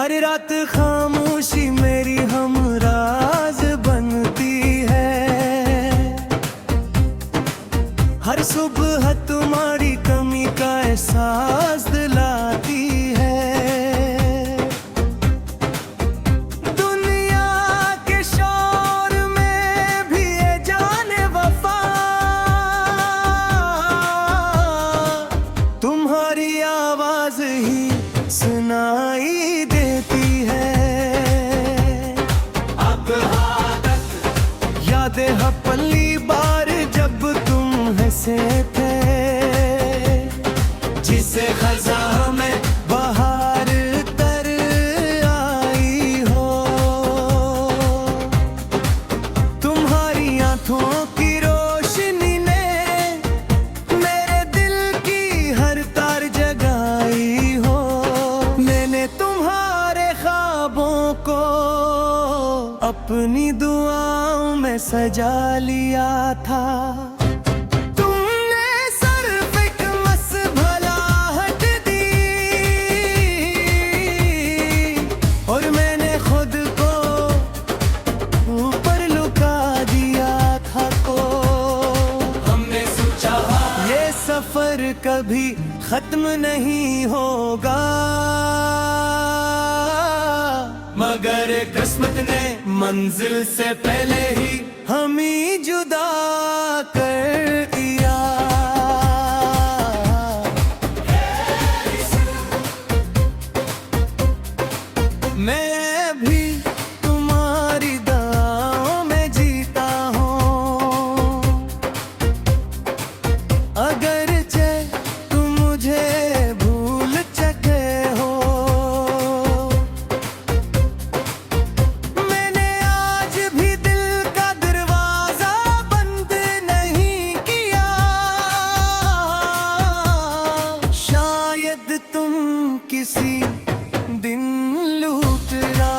हर रात खामोशी मेरी हमराज बनती है। हर सुबह तुम्हारी कमी का एहसास दिलाती है। दुनिया के शोर में भी ये जाने वफा तुम्हारी आवाज ही सुनाई देती है। अब यादें हैं पली बार जब तुम हंसे थे, जिसे खज़ां में बहार तर आई हो। तुम्हारी आंखों की रोशनी ने मेरे दिल की हर तार जगाई हो। मैंने तुम्हारे ख्वाबों को अपनी दुआओं में सजा लिया था। तुमने सिर्फ एक मसभलाहट दी और मैंने खुद को ऊपर लुका दिया था। को हमने सोचा ये सफर कभी खत्म नहीं होगा, मगर किस्मत ने मंजिल से पहले ही हमें जुदा कर दिया। मैं भी तुम्हारी दुआओं में जीता हूँ, अगरचे तुम मुझे भूल चुके हो। मैंने आज भी दिल का दरवाजा बंद नहीं किया, शायद तुम किसी दिन लूट रहा।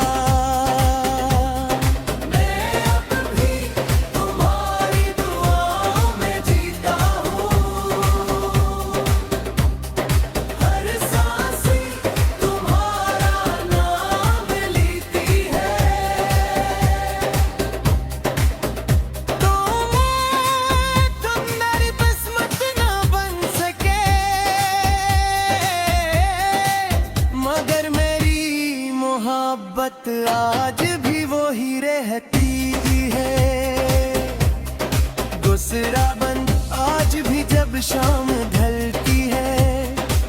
मैं अब भी तुम्हारी दुआओं में जीता हूँ, हर सांस तुम्हारा नाम लेती है। तुम मेरी किस्मत ना बन सके, मगर मेरी मोहब्बत आज भी वो ही रहती है। दूसरा बंद आज भी जब शाम ढलती है,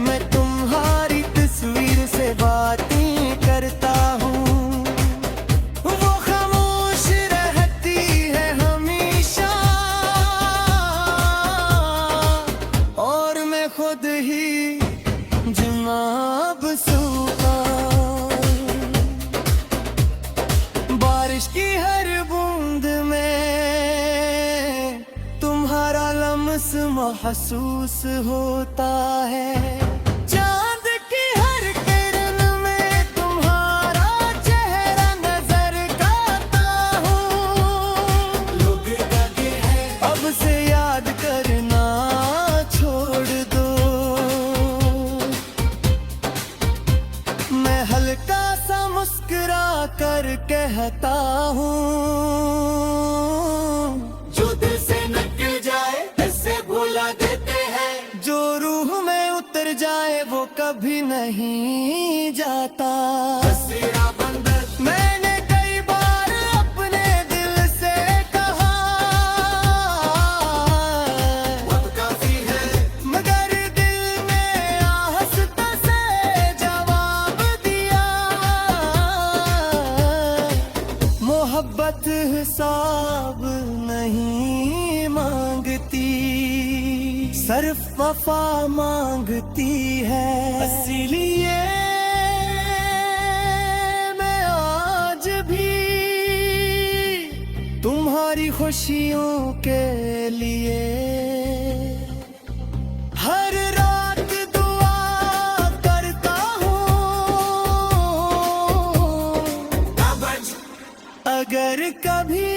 मैं तुम्हारी तस्वीर से बातें करता हूँ। वो खामोश रहती है हमेशा और मैं खुद ही जवाब सूखा। बारिश की हर बूंद में तुम्हारा लम्स महसूस होता है। चांद की हर किरण में तुम्हारा चेहरा नजर आता हूँ। लोग लगे हैं अब से याद करना छोड़ दो। मैं हल्का सा मुस्कुरा कर कहता हूँ, जो दिल से निकल जाए ऐसे भुला देते हैं। जो रूह में उतर जाए वो कभी नहीं जाता। मैंने कई बार अपने दिल से कहा अब काफी है, मगर दिल ने आहिस्ता से जवाब दिया। मोहब्बत हिसाब नहीं मांगती, सिर्फ वफा मांगती है। इसीलिए मैं आज भी तुम्हारी खुशियों के लिए हर रात दुआ करता हूँ। अगर कभी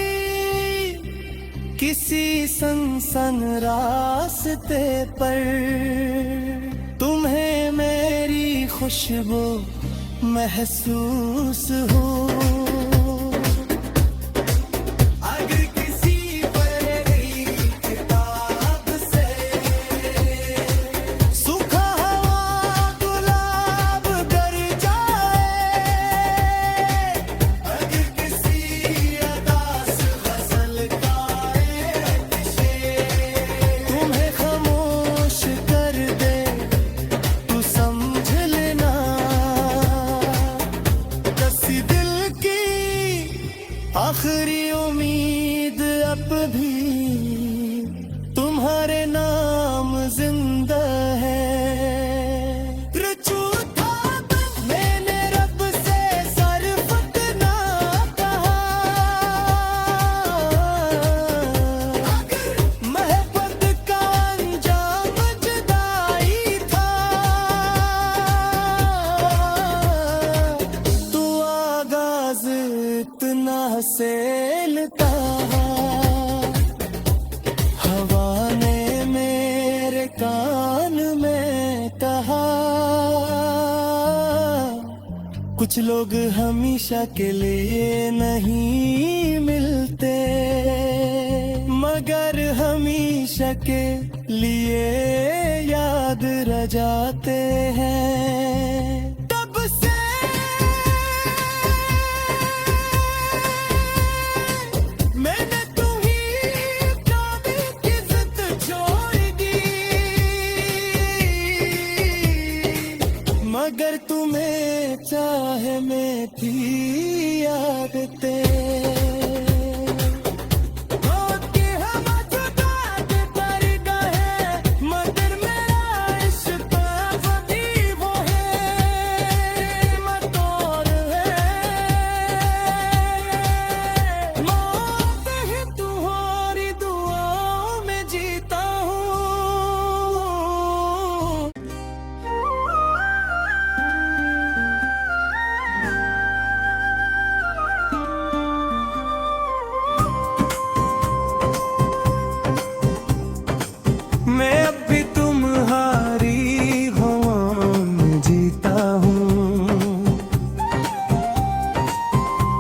किसी सनसन रास्ते पर तुम्हें मेरी खुशबू महसूस हो। अगर किसी पढ़ी किताब से सूखा हुआ गुलाब गर जाए, अगर किसी अदास गजल का एक शेर तुम्हें खामोश कर दे, तू समझ लेना कसी दिल की आखिरी उम्मीद अब भी तुम्हारे नाम जिंदा है। रचू था मैंने रब से सरफत ना कहा, महबत का अंजाम जुदाई था। तू आगाज इतना सेलता, हवा ने मेरे कान में कहा, कुछ लोग हमेशा के लिए नहीं मिलते, मगर हमेशा के लिए याद रह जाते हैं। तब से मैंने तुम्हीं जाने की जिद छोड़ दी, मगर तुम्हें चाहे में थी आदतें। मैं अब भी तुम्हारी हवाओं में जीता हूँ,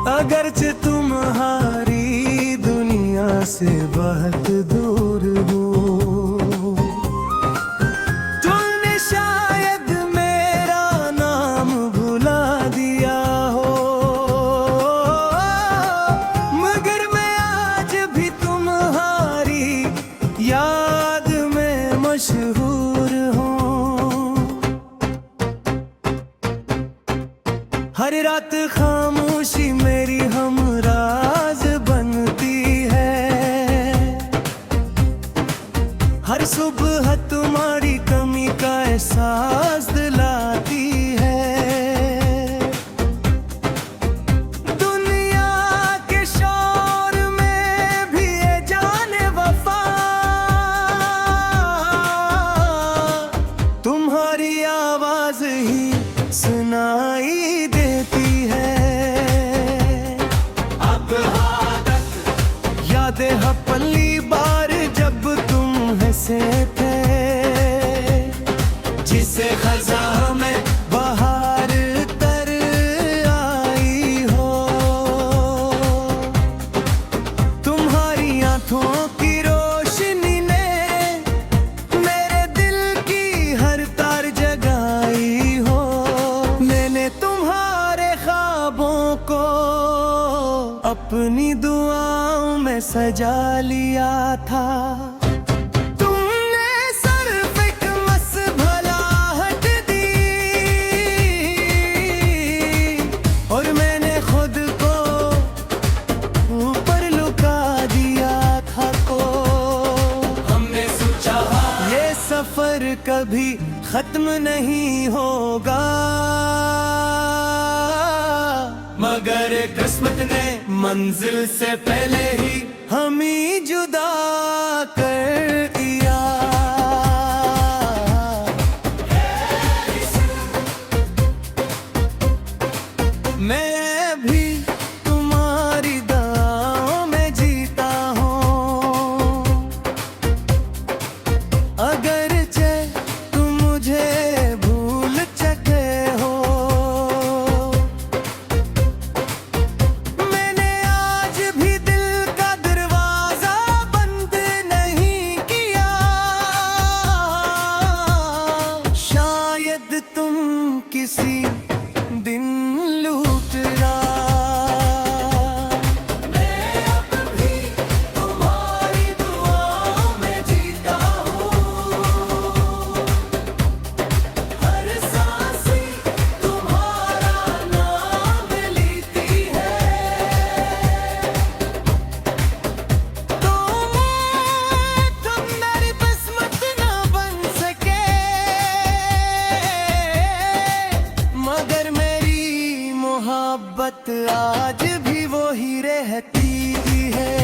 अगरचे तुम्हारी दुनिया से बहुत दूर हूँ। तुमने शायद मेरा नाम भुला दिया हो, मगर मैं आज भी तुम्हारी याद मशहूर हूँ। हर रात खामोशी मेरी हमराज बनती है, हर सुबह तुम्हारी कमी का एहसास दिलाती है। दुनिया के शोर में भी ये जाने वफा तुम्हारी आवाज ही सुनाई देती है। अब आदत यादें हैं पहली बार जब तुम हंसे थे, जिसे खज़ां में बहार तर आई हो। तुम्हारी आंखों की रोशनी ने मेरे दिल की हर तार जगाई हो। मैंने तुम्हारे ख्वाबों को अपनी दुआओं में सजा लिया था। तुमने सिर्फ एक मसभलाहट दी और मैंने खुद को ऊपर लुका दिया था। को हमने सोचा ये सफर कभी खत्म नहीं होगा, मगर किस्मत ने मंजिल से पहले ही हमें जुदा कर दिया। मैं भी तुम्हारी दुआओं में जीता हूँ, अगरचे तुम मुझे भूल चुके हो। शायद तुम किसी दिन लूटना। मैं अब भी तुम्हारी दुआओं में जीता हूँ, हर सांस तुम्हारा नाम लेती है। तुम मेरी किस्मत ना बन सके, मगर मेरी मोहब्बत आज भी वो ही रहती है।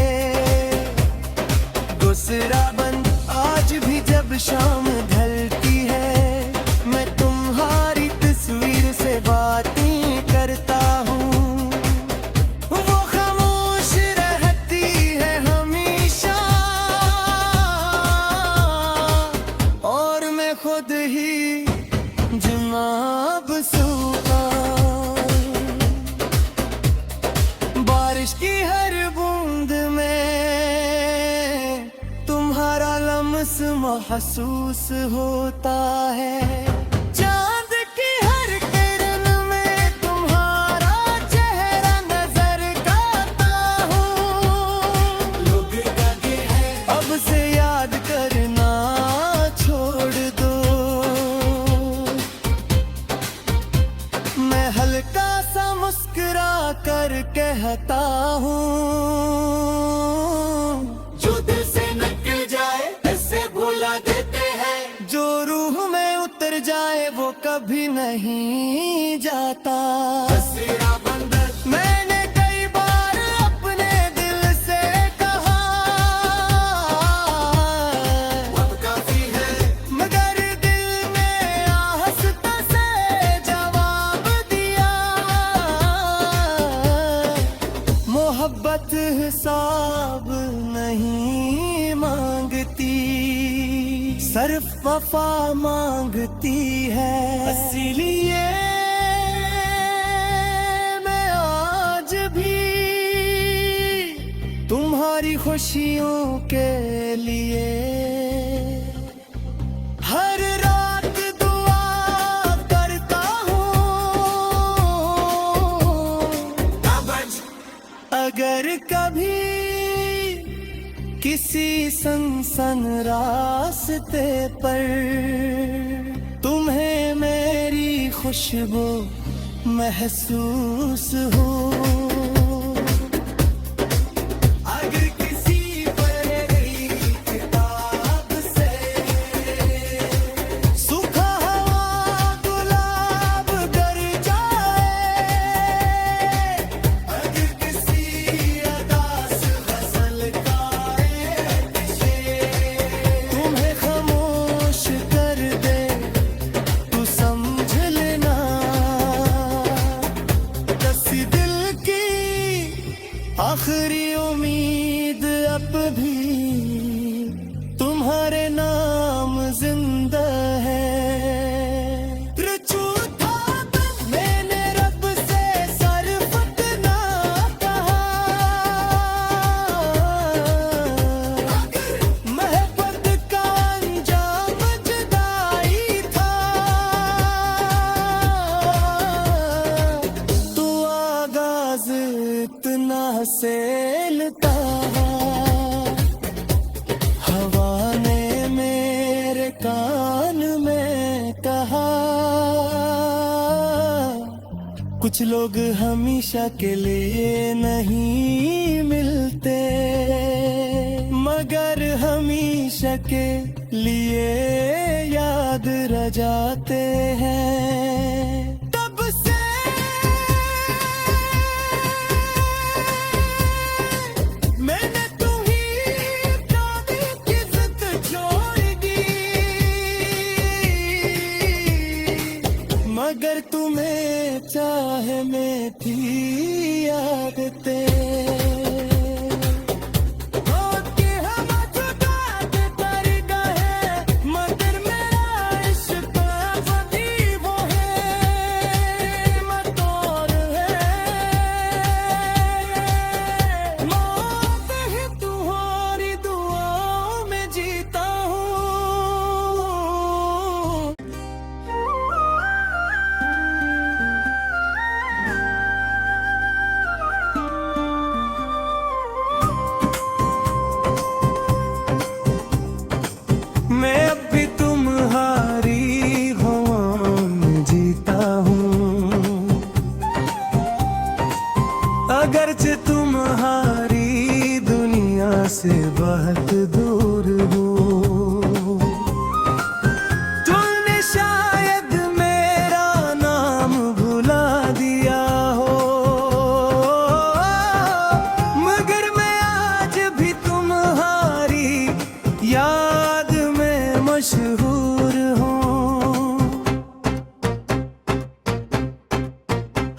दूसरा बंद आज भी जब शाम ढलती है, मैं तुम्हारी तस्वीर से बातें करता हूँ। वो खामोश रहती है हमेशा, और मैं खुद ही जवाब सूखा। बारिश की हर बूंद में तुम्हारा लम्स महसूस होता है। चांद की हर किरण में तुम्हारा चेहरा नजर आता हूँ। लोग कहते हैं अब से याद करना छोड़ दो। मैं हल्का सा मुस्कुरा कर कहता हूँ, जो दिल से निकल जाए ऐसे भुला देते हैं। जो रूह में उतर जाए वो कभी नहीं जाता। मैंने कई बार अपने दिल से कहा, काफी है, मगर दिल ने आहिस्ता से जवाब दिया। मोहब्बत हिसाब नहीं मांगती, सिर्फ वफा मांगती है। इसीलिए मैं आज भी तुम्हारी खुशियों के लिए हर रात दुआ करता हूँ। अगर कभी किसी सनसन रास्ते पर तुम्हें मेरी खुशबू महसूस हो, अगर किसी पढ़ी किताब से सूखा हुआ गुलाब गर जाए, अगर किसी अदा से गजल गाए तुम्हें खामोश कर दे, तू समझ लेना। दसी दिल की आखिरी उम्मीद अब भी तुम्हारे नाम जिंदा है। झूठा मैंने रब से सरफत ना कहा, मोहब्बत का अंजाम जुदाई था। तू आगाज इतना सेलता, हवा ने मेरे कान में कहा, कुछ लोग हमेशा के लिए नहीं मिलते, मगर हमेशा के लिए याद रह जाते हैं। तब से मैंने तुम्हीं की जिद छोड़ दी, मगर तुम्हें चाहे में थी आदतें। होती हम जुदा के कर गए, मगर मेरा इश्क अभी वो है, मतौर है। मौत ही तुम्हारी दुआओं में जीता हूँ।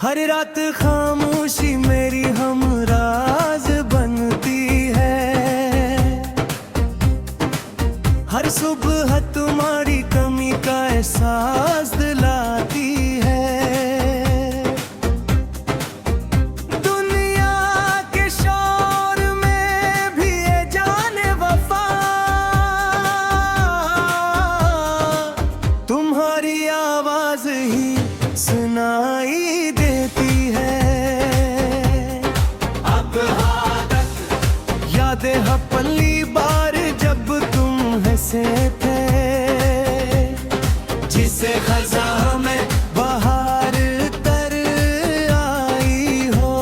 हर रात खामोशी मेरी हमराज बनती है, हर सुबह तुम्हारी कमी का एहसास दिलाती है। दुनिया के शोर में भी ये जाने वफा तुम्हारी आवाज ही सुनाई देती है। अब आदत यादें हैं पली बार जब तुम हंसे थे, जिसे खजा में बाहर तर आई हो।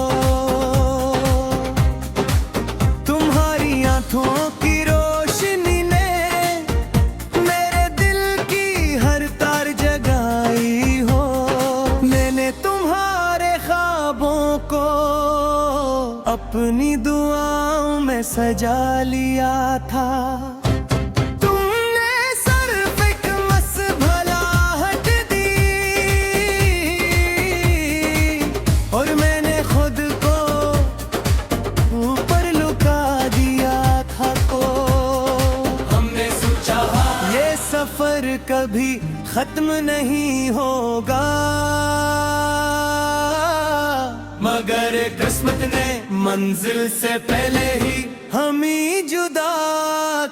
तुम्हारी आंखों की रोशनी ने मेरे दिल की हर तार जगाई हो। मैंने तुम्हारे ख्वाबों को अपनी दुआओं में सजा लिया था। तुमने सिर्फ एक मसभलाहट दी और मैंने खुद को ऊपर लुका दिया था। को हमने सोचा ये सफर कभी खत्म नहीं होगा, मगर किस्मत ने मंजिल से पहले ही हमें जुदा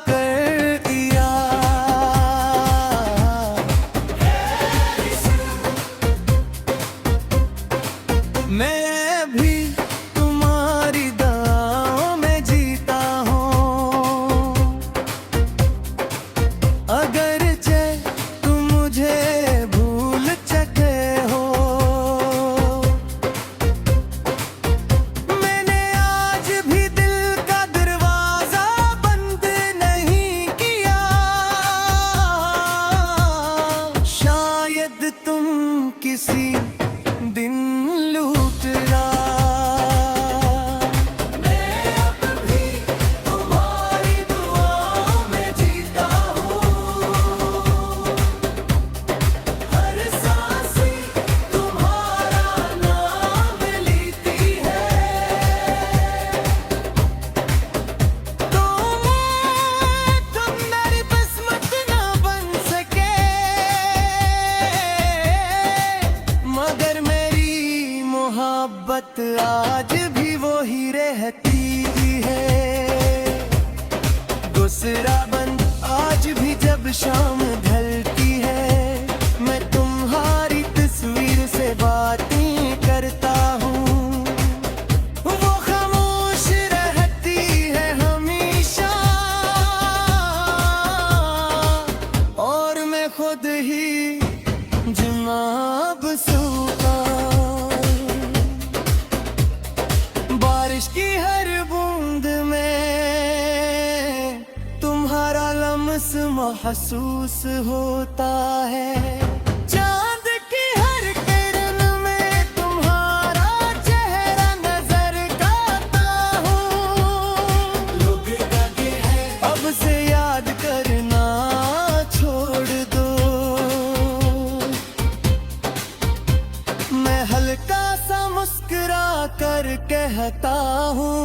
कर दिया। मैं भी तुम्हारी दुआओं में जीता हूँ, अगरचे तुम मुझे भूल चुके हो। मैंने आज भी दिल का दरवाजा बंद नहीं किया, शायद तुम किसी दिन लूट ला। मैं अब भी तुम्हारी दुआओं में जीता हूँ, हर सांस तुम्हारा नाम लेती है। तुम मेरी किस्मत ना बन सके, मगर मेरी मोहब्बत आज भी वो ही रहती है। दूसरा बंद आज भी जब शाम ढलती है, मैं तुम्हारी तस्वीर से बातें करता हूँ। वो खामोश रहती है हमेशा और मैं खुद ही जवाब सूखा। बारिश की हर बूंद में तुम्हारा लम्स महसूस होता है। चांद की हर किरण में तुम्हारा चेहरा नजर आता हूँ। लोग लगे हैं अब से याद करना छोड़ दो, मैं हल्का सा मुस्कुरा कर कहता हूँ।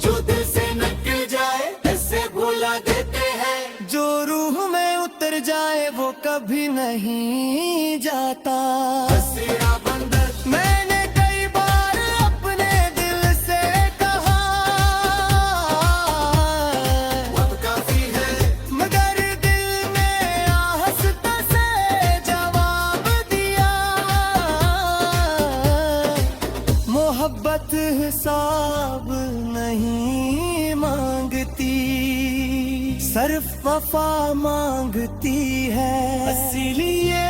जो दिल से निकल जाए ऐसे भुला देते हैं, जो रूह में उतर जाए वो कभी नहीं जाता। मैंने कई बार अपने दिल से कहा अब काफी है, मगर दिल में आहस्ता से जवाब दिया। मोहब्बत हिसाब नहीं मांगती, सिर्फ वफा मांगती है। इसीलिए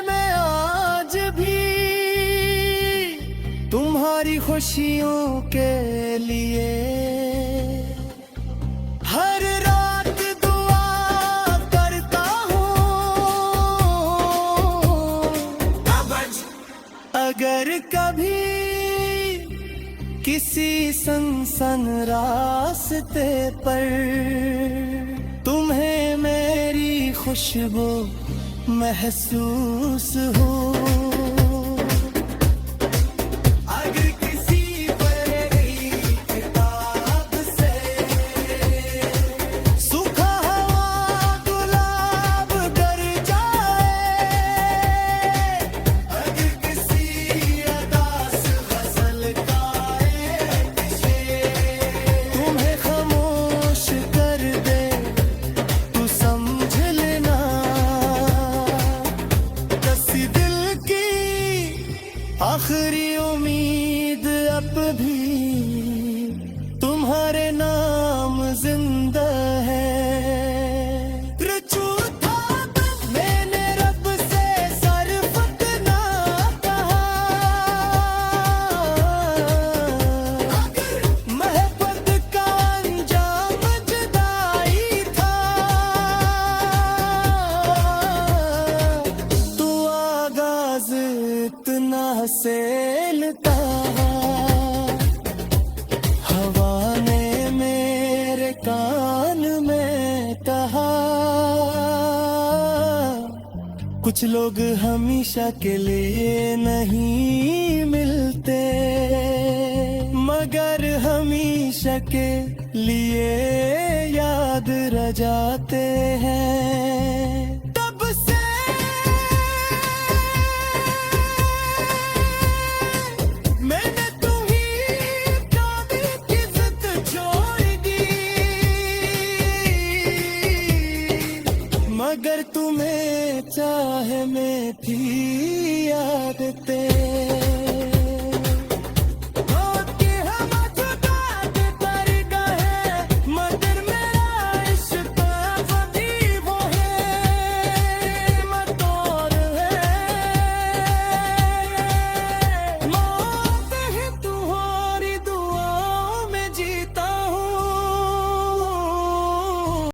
मैं आज भी तुम्हारी खुशियों के लिए हर रात दुआ करता हूँ। अगर कभी किसी सनसन रास्ते पर तुम्हें मेरी खुशबू महसूस हो। अगर किसी पढ़ी किताब से सूखा हुआ गुलाब डर जाए, अगर किसी अदास गजल का एक शेर तुम्हें खामोश कर दे, तू समझ लेना कसी दिल की आखिरी उम्मीद अब भी तुम्हारे नाम जिंदा है। रचू था मैंने रब से सरफत ना कहा, महबत का अंजाम जुदाई था। तू आगाज इतना सेलता, हवा ने मेरे कान में कहा, कुछ लोग हमेशा के लिए नहीं मिलते, मगर हमेशा के लिए याद रह जाते हैं। तब से मैंने तुम्हीं काबिल की जिद छोड़ दी, मगर तुम्हें चाहे में थी आदतें।